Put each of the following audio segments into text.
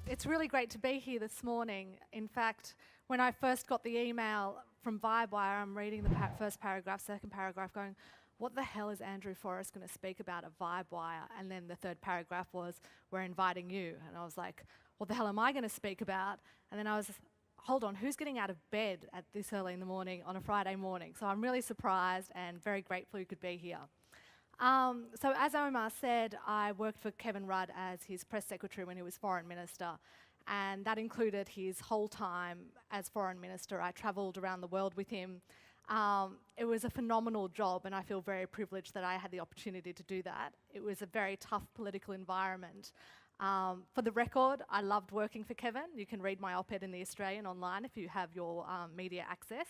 It's really great to be here this morning. In fact, when I first got the email from Vibewire, I'm reading the first paragraph, second paragraph, going, what the hell is Andrew Forrest going to speak about at Vibewire? And then the third paragraph was, we're inviting you. And I was like, what the hell am I going to speak about? And then I was, hold on, who's getting out of bed at this early in the morning on a Friday morning? So I'm really surprised and very grateful you could be here. So as Omar said, I worked for Kevin Rudd as his press secretary when he was foreign minister, and that included his whole time as foreign minister. I travelled around the world with him. It was a phenomenal job, and I feel very privileged that I had the opportunity to do that. It was a very tough political environment. For the record, I loved working for Kevin. You can read my op-ed in The Australian online if you have your media access.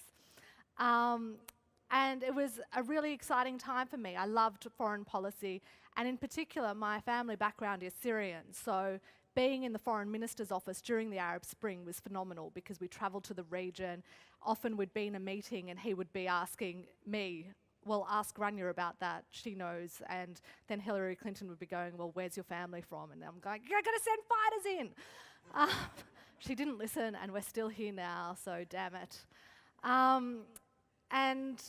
And it was a really exciting time for me. I loved foreign policy, and in particular, my family background is Syrian, so being in the Foreign Minister's office during the Arab Spring was phenomenal because we travelled to the region. Often we'd be in a meeting and he would be asking me, well, ask Ranya about that, she knows, and then Hillary Clinton would be going, well, where's your family from? And I'm going, you're going to send fighters in! She didn't listen, and we're still here now, so damn it. And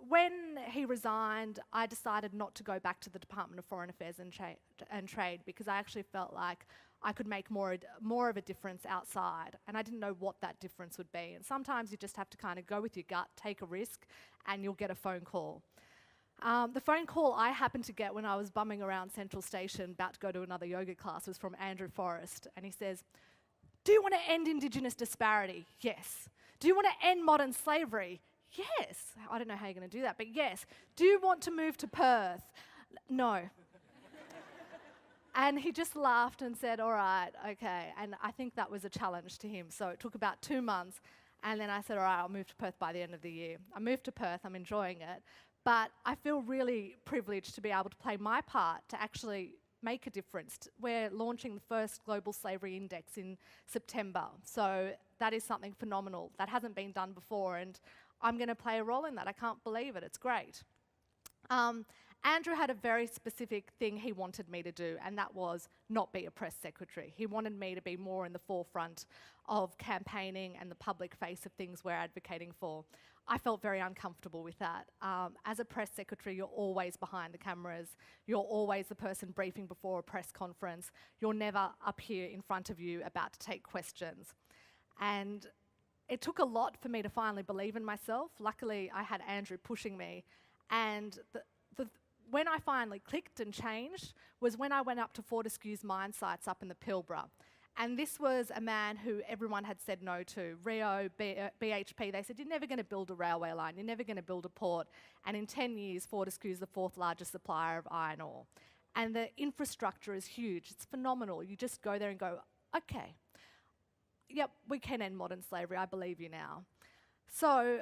when he resigned, I decided not to go back to the Department of Foreign Affairs and Trade because I actually felt like I could make more of a difference outside, and I didn't know what that difference would be. And sometimes you just have to kind of go with your gut, take a risk, and you'll get a phone call. The phone call I happened to get when I was bumming around Central Station about to go to another yoga class was from Andrew Forrest, and he says, do you want to end Indigenous disparity? Yes. Do you want to end modern slavery? Yes. I don't know how you're going to do that, but yes. Do you want to move to Perth? No. And he just laughed and said, all right, okay. And I think that was a challenge to him. So it took about 2 months, and then I said, all right, I'll move to Perth by the end of the year. I moved to Perth, I'm enjoying it, but I feel really privileged to be able to play my part to actually make a difference. We're launching the first Global Slavery Index in September, so that is something phenomenal. That hasn't been done before, and I'm going to play a role in that. I can't believe it. It's great. Andrew had a very specific thing he wanted me to do, and that was not be a press secretary. He wanted me to be more in the forefront of campaigning and the public face of things we're advocating for. I felt very uncomfortable with that. As a press secretary, you're always behind the cameras. You're always the person briefing before a press conference. You're never up here in front of you about to take questions. And it took a lot for me to finally believe in myself. Luckily, I had Andrew pushing me, and when I finally clicked and changed was when I went up to Fortescue's mine sites up in the Pilbara. And this was a man who everyone had said no to. Rio, BHP, they said, you're never going to build a railway line, you're never going to build a port. And in 10 years, Fortescue's the 4th largest supplier of iron ore. And the infrastructure is huge, it's phenomenal. You just go there and go, okay, yep, we can end modern slavery, I believe you now. So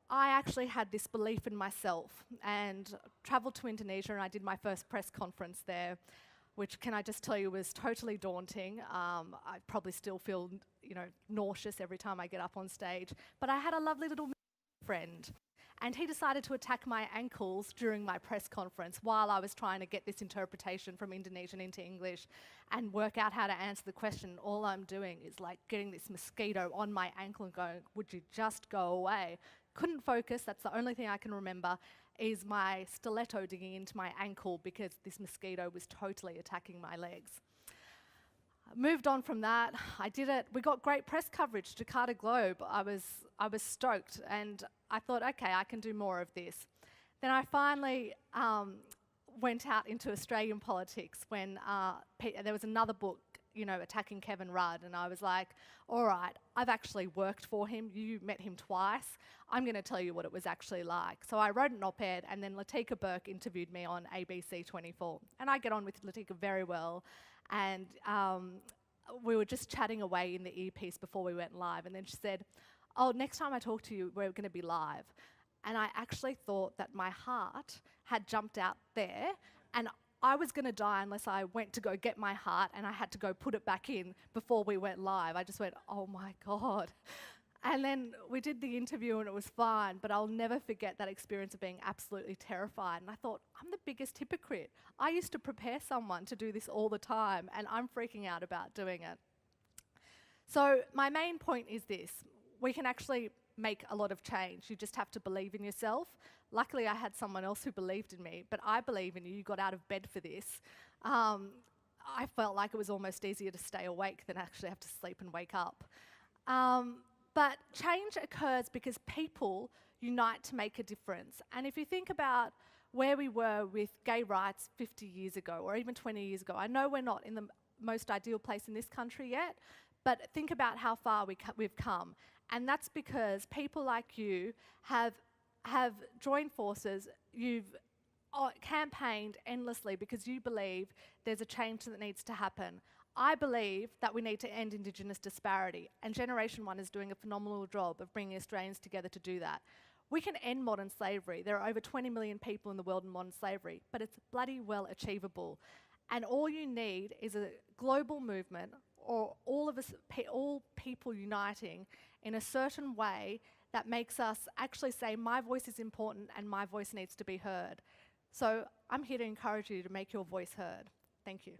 I actually had this belief in myself and travelled to Indonesia, and I did my first press conference there, which, can I just tell you, was totally daunting. I probably still feel, nauseous every time I get up on stage. But I had a lovely little friend, and he decided to attack my ankles during my press conference while I was trying to get this interpretation from Indonesian into English and work out how to answer the question. All I'm doing is like getting this mosquito on my ankle and going, would you just go away? Couldn't focus, that's the only thing I can remember, is my stiletto digging into my ankle because this mosquito was totally attacking my legs. Moved on from that, I did it. We got great press coverage, Jakarta Globe. I was stoked, and I thought, okay, I can do more of this. Then I finally went out into Australian politics when there was another book, attacking Kevin Rudd, and I was like, all right, I've actually worked for him, you met him twice, I'm going to tell you what it was actually like. So I wrote an op-ed, and then Latika Burke interviewed me on ABC 24, and I get on with Latika very well, and we were just chatting away in the earpiece before we went live, and then she said, oh, next time I talk to you, we're going to be live. And I actually thought that my heart had jumped out there, and I was going to die unless I went to go get my heart and I had to go put it back in before we went live. I just went, oh my God. And then we did the interview and it was fine, but I'll never forget that experience of being absolutely terrified. And I thought, I'm the biggest hypocrite. I used to prepare someone to do this all the time, and I'm freaking out about doing it. So my main point is this. We can actually make a lot of change. You just have to believe in yourself. Luckily, I had someone else who believed in me, but I believe in you. You got out of bed for this. I felt like it was almost easier to stay awake than actually have to sleep and wake up. But change occurs because people unite to make a difference. And if you think about where we were with gay rights 50 years ago or even 20 years ago, I know we're not in the most ideal place in this country yet, but think about how far we've come. And that's because people like you have joined forces. You've campaigned endlessly because you believe there's a change that needs to happen. I believe that we need to end Indigenous disparity, and GenerationOne is doing a phenomenal job of bringing Australians together to do that. We can end modern slavery. There are over 20 million people in the world in modern slavery, but it's bloody well achievable. And all you need is a global movement, or all of us, all people uniting in a certain way that makes us actually say, my voice is important and my voice needs to be heard. So I'm here to encourage you to make your voice heard. Thank you.